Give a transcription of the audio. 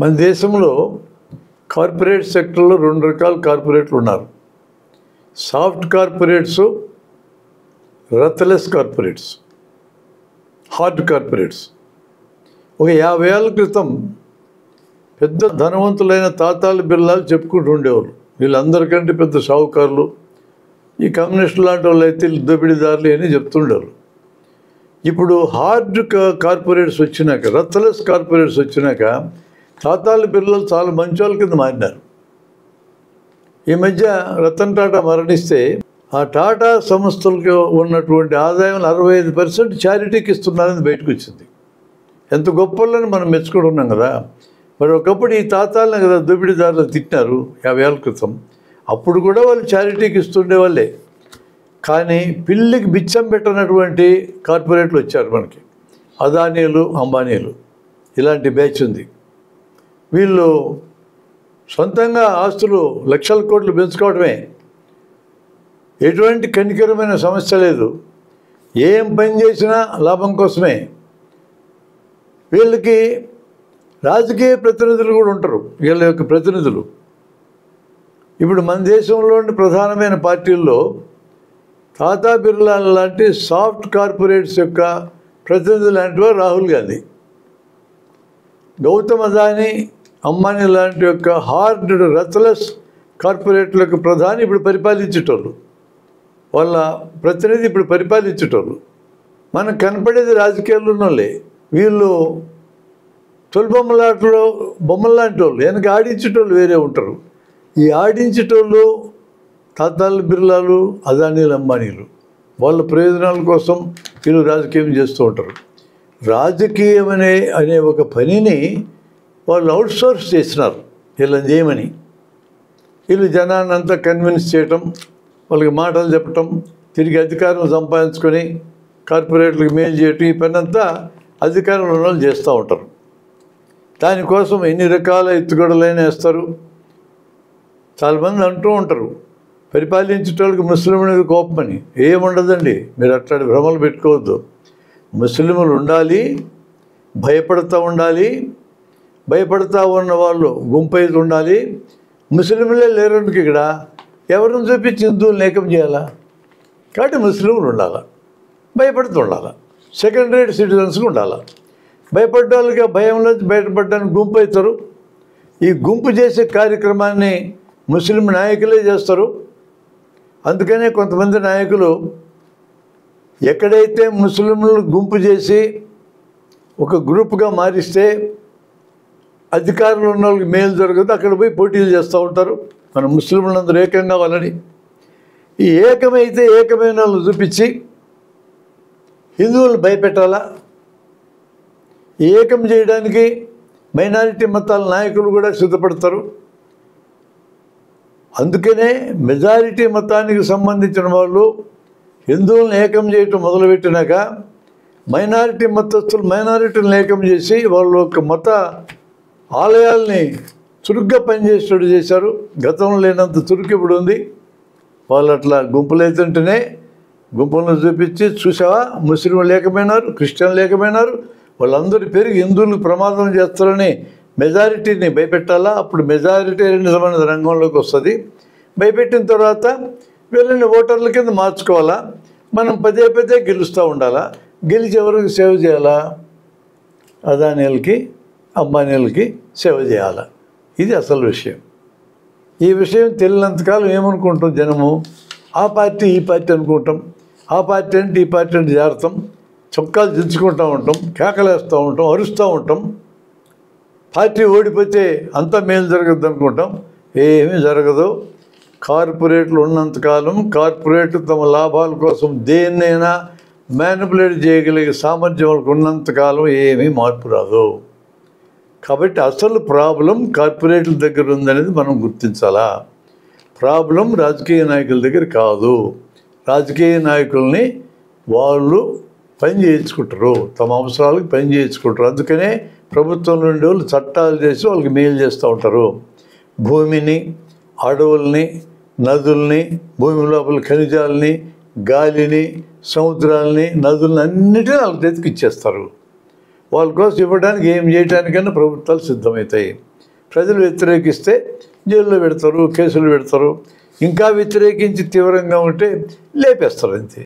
మన దేశంలో కార్పొరేట్ సెక్టర్లో 2 రకాల కార్పొరేట్లు ఉన్నారు. Soft corporates, ruthless corporates, hard corporates. ఒక 50 ఏళ్ళ క్రితం పెద్ద ధనవంతులైన తాతాలు బిర్లాలు చెప్పుకుంటూ ఉండేవారు. వీళ్ళందరికంటే పెద్ద షావుకారులు, ఈ కమ్యూనిస్టు లాంటి వాళ్ళు అయితే దోపిడీదారులు అని చెప్తుండేవారు. ఇప్పుడు హార్డ్ కార్పొరేట్స్ వచ్చినాక, రత్లెస్ కార్పొరేట్స్ వచ్చినాక తాతాలు బిర్లాలు చాలా మంచి వాళ్ళ కింద మారినారు. ఈ మధ్య రతన్ టాటా మరణిస్తే ఆ టాటా సంస్థలకు ఉన్నటువంటి ఆదాయం 65% చారిటీకి ఇస్తున్నారని బయటకు వచ్చింది. ఎంత గొప్పలని మనం మెచ్చుకుంటున్నాం కదా. మరి ఒకప్పుడు ఈ తాతాలను కదా దోపిడీదారులు తిట్టినారు 50 ఏళ్ళ క్రితం. అప్పుడు కూడా వాళ్ళు చారిటీకి ఇస్తుండే వాళ్ళే. కానీ పిల్లికి బిచ్చం పెట్టినటువంటి కార్పొరేట్లు వచ్చారు మనకి. అదానీలు, అంబానీలు, ఇలాంటి బ్యాచ్ ఉంది. వీళ్ళు సొంతంగా ఆస్తులు లక్షల కోట్లు పెంచుకోవడమే, ఎటువంటి కనికరమైన సమస్య లేదు. ఏం పని చేసినా లాభం కోసమే. వీళ్ళకి రాజకీయ ప్రతినిధులు కూడా ఉంటారు, వీళ్ళ యొక్క ప్రతినిధులు. ఇప్పుడు మన దేశంలోని ప్రధానమైన పార్టీల్లో టాటా బిర్లా లాంటి సాఫ్ట్ కార్పొరేట్స్ యొక్క ప్రతినిధులు లాంటి వారు రాహుల్ గాంధీ, గౌతమ్ అదానీ, అంబానీ లాంటి యొక్క హార్డ్ రత్లెస్ కార్పొరేట్లకు ప్రధాని ఇప్పుడు పరిపాలించేటోళ్ళు, వాళ్ళ ప్రతినిధి ఇప్పుడు పరిపాలించేటోళ్ళు. మనకు కనపడేది రాజకీయాల్లోనే. వీళ్ళు తొలిబొమ్మలాటలో బొమ్మలు లాంటి వాళ్ళు, వెనక ఆడించేటోళ్ళు వేరే ఉంటారు. ఈ ఆడించేటోళ్ళు తాతాలు బిర్లాలు, అదానీలు, అంబానీలు. వాళ్ళ ప్రయోజనాల కోసం వీళ్ళు రాజకీయం చేస్తూ ఉంటారు. రాజకీయం అనే ఒక పనిని వాళ్ళు అవుట్సోర్స్ చేసినారు వీళ్ళని చేయమని. వీళ్ళు జనాన్ని అంతా కన్విన్స్ చేయటం, వాళ్ళకి మాటలు చెప్పటం, తిరిగి అధికారం సంపాదించుకొని కార్పొరేట్లకు మేలు చేయటం, ఈ పని అంతా అధికారంలో వాళ్ళు చేస్తూ ఉంటారు. దానికోసం ఎన్ని రకాల ఎత్తుగడలైనా వేస్తారు. చాలామంది అంటూ ఉంటారు పరిపాలించేటోళ్ళకి ముస్లిం మీద కోపమని. ఏముండదండి, మీరు అట్లాంటి భ్రమలు పెట్టుకోవద్దు. ముస్లింలు ఉండాలి, భయపడుతూ ఉండాలి. భయపడుతూ ఉన్న వాళ్ళు గుంపైతే ఉండాలి. ముస్లింలే లేరందుకు ఇక్కడ ఎవరిని చూపించి హిందువులు ఏకం చేయాలా? కాబట్టి ముస్లింలు ఉండాలా, భయపడుతూ ఉండాలా, సెకండ్ రేట్ సిటిజన్స్గా ఉండాలా. భయపడ్డ వాళ్ళకి భయంలో బయటపడడానికి గుంపు అవుతారు. ఈ గుంపు చేసే కార్యక్రమాన్ని ముస్లిం నాయకులే చేస్తారు. అందుకనే కొంతమంది నాయకులు ఎక్కడైతే ముస్లింలు గుంపు చేసి ఒక గ్రూప్గా మారిస్తే అధికారులు ఉన్న వాళ్ళకి మేలు జరగదు, అక్కడ పోయి పోటీలు చేస్తూ ఉంటారు. మన ముస్లింలందరూ ఏకంగా వాళ్ళని. ఈ ఏకమైతే ఏకమైన వాళ్ళు చూపించి హిందువులు భయపెట్టాలా. ఏకం చేయడానికి మైనారిటీ మతాల నాయకులు కూడా సిద్ధపడతారు. అందుకనే మెజారిటీ మతానికి సంబంధించిన వాళ్ళు హిందువులను ఏకం చేయటం మొదలుపెట్టినాక మైనారిటీ మతస్థులు మైనారిటీలను ఏకం చేసి వాళ్ళ యొక్క మత ఆలయాల్ని చురుగ్గా పనిచేసేటట్టు చేశారు. గతంలో లేనంత చురుకు ఇప్పుడు ఉంది. వాళ్ళు అట్లా గుంపులు అవుతుంటేనే గుంపులను చూపించి చూసావా ముస్లింలు ఏకమైనారు, క్రిస్టియన్లు ఏకమైనారు, వాళ్ళందరూ పెరిగి హిందువులకు ప్రమాదం చేస్తారని మెజారిటీని భయపెట్టాలా. అప్పుడు మెజారిటేరియనిజం అనేది రంగంలోకి వస్తుంది. భయపెట్టిన తర్వాత వీళ్ళని ఓటర్ల కింద మార్చుకోవాలా. మనం పదే పదే గెలుస్తూ ఉండాలా. గెలిచి ఎవరికి సేవ చేయాలా? అదానీలకి, అంబానీలకి సేవ చేయాలా. ఇది అసలు విషయం. ఈ విషయం తెలియనంతకాలం ఏమనుకుంటాం జనము? ఆ పార్టీ ఈ పార్టీ అనుకుంటాం, ఆ పార్టీ అంటే ఈ పార్టీ అంటే జాగ్రత్తం, చొక్కాలు దించుకుంటూ ఉంటాం, కేకలేస్తూ ఉంటాం, అరుస్తూ ఉంటాం. పార్టీ ఓడిపోతే అంతా మేలు జరగద్దు అనుకుంటాం. ఏమీ జరగదు. కార్పొరేట్లు ఉన్నంతకాలం కార్పొరేట్లు తమ లాభాల కోసం దేన్నైనా మ్యానిపులేట్ చేయగలిగే సామర్థ్యం వాళ్ళకు ఉన్నంతకాలం ఏమీ మార్పు రాదు. కాబట్టి అసలు ప్రాబ్లం కార్పొరేట్ల దగ్గర ఉందనేది మనం గుర్తించాలా. ప్రాబ్లం రాజకీయ నాయకుల దగ్గర కాదు. రాజకీయ నాయకుల్ని వాళ్ళు పని చేయించుకుంటారు, తమ అవసరాలకు పని చేయించుకుంటారు. అందుకనే ప్రభుత్వం నుండి వాళ్ళు చట్టాలు చేసి వాళ్ళకి మేలు చేస్తూ ఉంటారు. భూమిని, అడవుల్ని, నదుల్ని, భూమి లోపల ఖనిజాలని, గాలిని, సముద్రాలని, నదుల్ని అన్నిటినీ వాళ్ళకి చేతికి ఇచ్చేస్తారు. వాళ్ళ కోసం ఇవ్వడానికి ఏం చేయడానికైనా ప్రభుత్వాలు సిద్ధమవుతాయి. ప్రజలు వ్యతిరేకిస్తే జైల్లో పెడతారు, కేసులు పెడతారు. ఇంకా వ్యతిరేకించి తీవ్రంగా ఉంటే లేపేస్తారు అంతే.